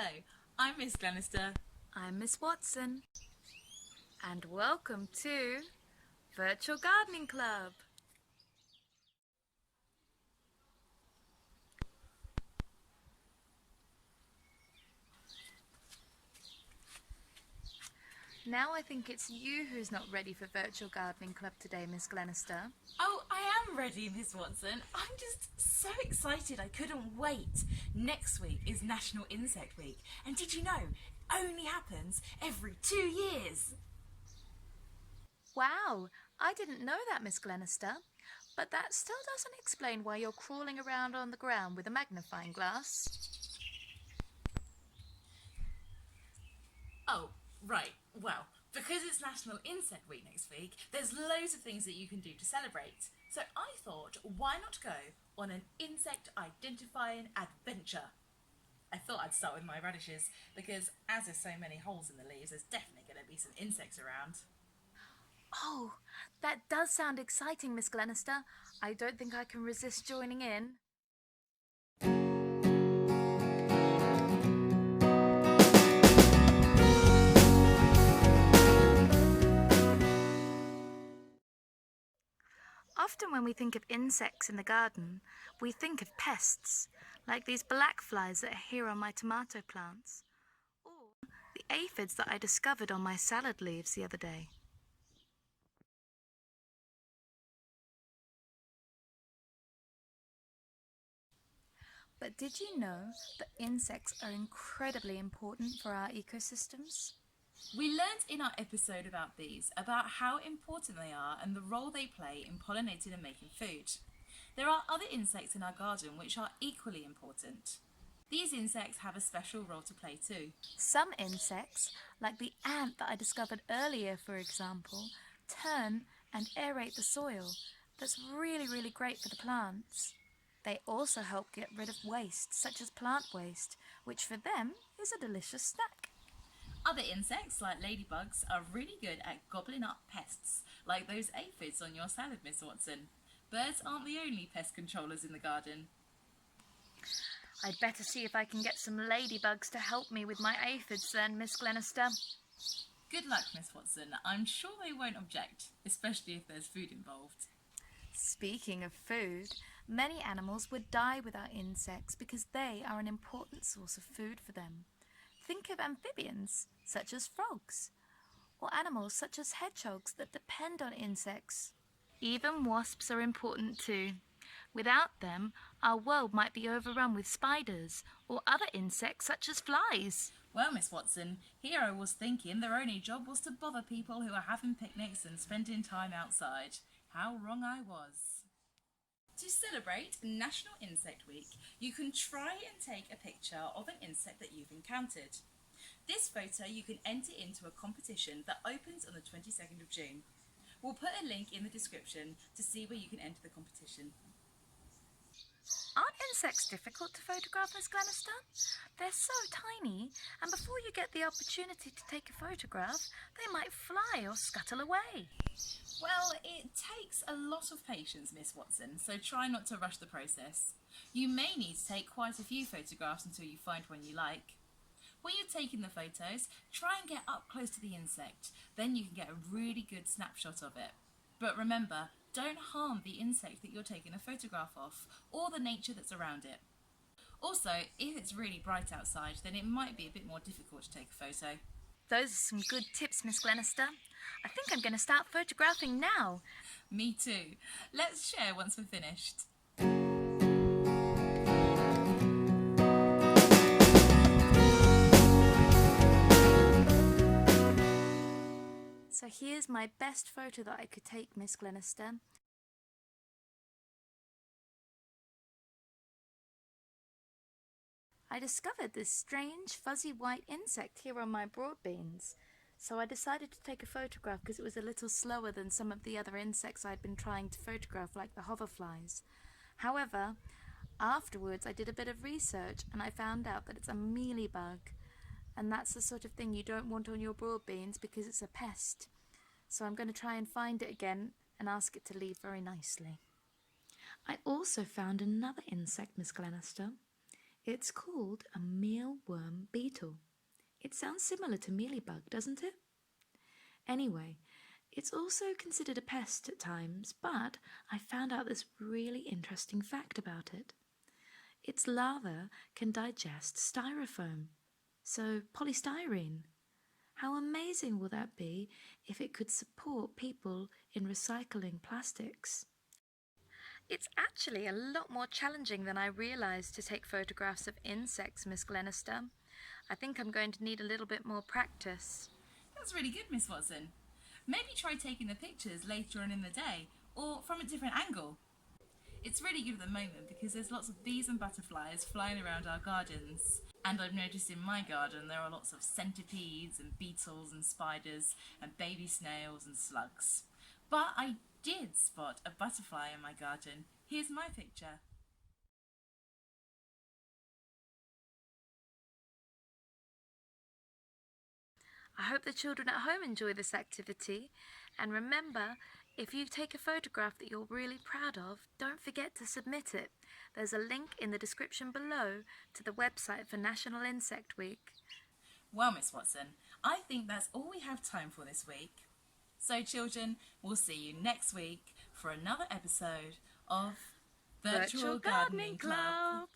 Hello, I'm Miss Glenister. I'm Miss Watson, and welcome to Virtual Gardening Club. Now I think it's you who's not ready for Virtual Gardening Club today, Miss Glenister. Oh, I am ready, Miss Watson. I'm just so excited I couldn't wait. Next week is National Insect Week, and did you know it only happens every 2 years? Wow, I didn't know that, Miss Glenister. But that still doesn't explain why you're crawling around on the ground with a magnifying glass. Oh, right. Well, because it's National Insect Week next week, there's loads of things that you can do to celebrate. So I thought, why not go on an insect identifying adventure? I thought I'd start with my radishes because as there's so many holes in the leaves, there's definitely going to be some insects around. Oh, that does sound exciting, Miss Glenister. I don't think I can resist joining in. Often when we think of insects in the garden, we think of pests, like these black flies that are here on my tomato plants, or the aphids that I discovered on my salad leaves the other day. But did you know that insects are incredibly important for our ecosystems? We learnt in our episode about these about how important they are and the role they play in pollinating and making food. There are other insects in our garden which are equally important. These insects have a special role to play too. Some insects, like the ant that I discovered earlier, for example, turn and aerate the soil. That's really great for the plants. They also help get rid of waste, such as plant waste, which for them is a delicious snack. Other insects, like ladybugs, are really good at gobbling up pests, like those aphids on your salad, Miss Watson. Birds aren't the only pest controllers in the garden. I'd better see if I can get some ladybugs to help me with my aphids then, Miss Glenister. Good luck, Miss Watson. I'm sure they won't object, especially if there's food involved. Speaking of food, many animals would die without insects because they are an important source of food for them. Think of amphibians, such as frogs, or animals such as hedgehogs that depend on insects. Even wasps are important too. Without them, our world might be overrun with spiders or other insects such as flies. Well, Miss Watson, here I was thinking their only job was to bother people who are having picnics and spending time outside. How wrong I was. To celebrate National Insect Week, you can try and take a picture of an insect that you've encountered. This photo you can enter into a competition that opens on the 22nd of June. We'll put a link in the description to see where you can enter the competition. Aren't insects difficult to photograph, Miss Glenister? They're so tiny, and before you get the opportunity to take a photograph, they might fly or scuttle away. Well, it takes a lot of patience, Miss Watson, so try not to rush the process. You may need to take quite a few photographs until you find one you like. When you're taking the photos, try and get up close to the insect, then you can get a really good snapshot of it. But remember, don't harm the insect that you're taking a photograph of, or the nature that's around it. Also, if it's really bright outside, then it might be a bit more difficult to take a photo. Those are some good tips, Miss Glenister. I think I'm going to start photographing now. Me too. Let's share once we're finished. So here's my best photo that I could take, Miss Glenister. I discovered this strange fuzzy white insect here on my broad beans. So I decided to take a photograph because it was a little slower than some of the other insects I'd been trying to photograph, like the hoverflies. However, afterwards I did a bit of research and I found out that it's a mealybug. And that's the sort of thing you don't want on your broad beans because it's a pest. So I'm going to try and find it again and ask it to leave very nicely. I also found another insect, Miss Glenister. It's called a mealworm beetle. It sounds similar to mealybug, doesn't it? Anyway, it's also considered a pest at times, but I found out this really interesting fact about it. Its larva can digest styrofoam, so polystyrene. How amazing will that be if it could support people in recycling plastics? It's actually a lot more challenging than I realised to take photographs of insects, Miss Glenister. I think I'm going to need a little bit more practice. That's really good, Miss Watson. Maybe try taking the pictures later on in the day, or from a different angle. It's really good at the moment because there's lots of bees and butterflies flying around our gardens. And I've noticed in my garden there are lots of centipedes and beetles and spiders and baby snails and slugs. But I did spot a butterfly in my garden. Here's my picture. I hope the children at home enjoy this activity. And remember, if you take a photograph that you're really proud of, don't forget to submit it. There's a link in the description below to the website for National Insect Week. Well, Miss Watson, I think that's all we have time for this week. So, children, we'll see you next week for another episode of Virtual Gardening Club.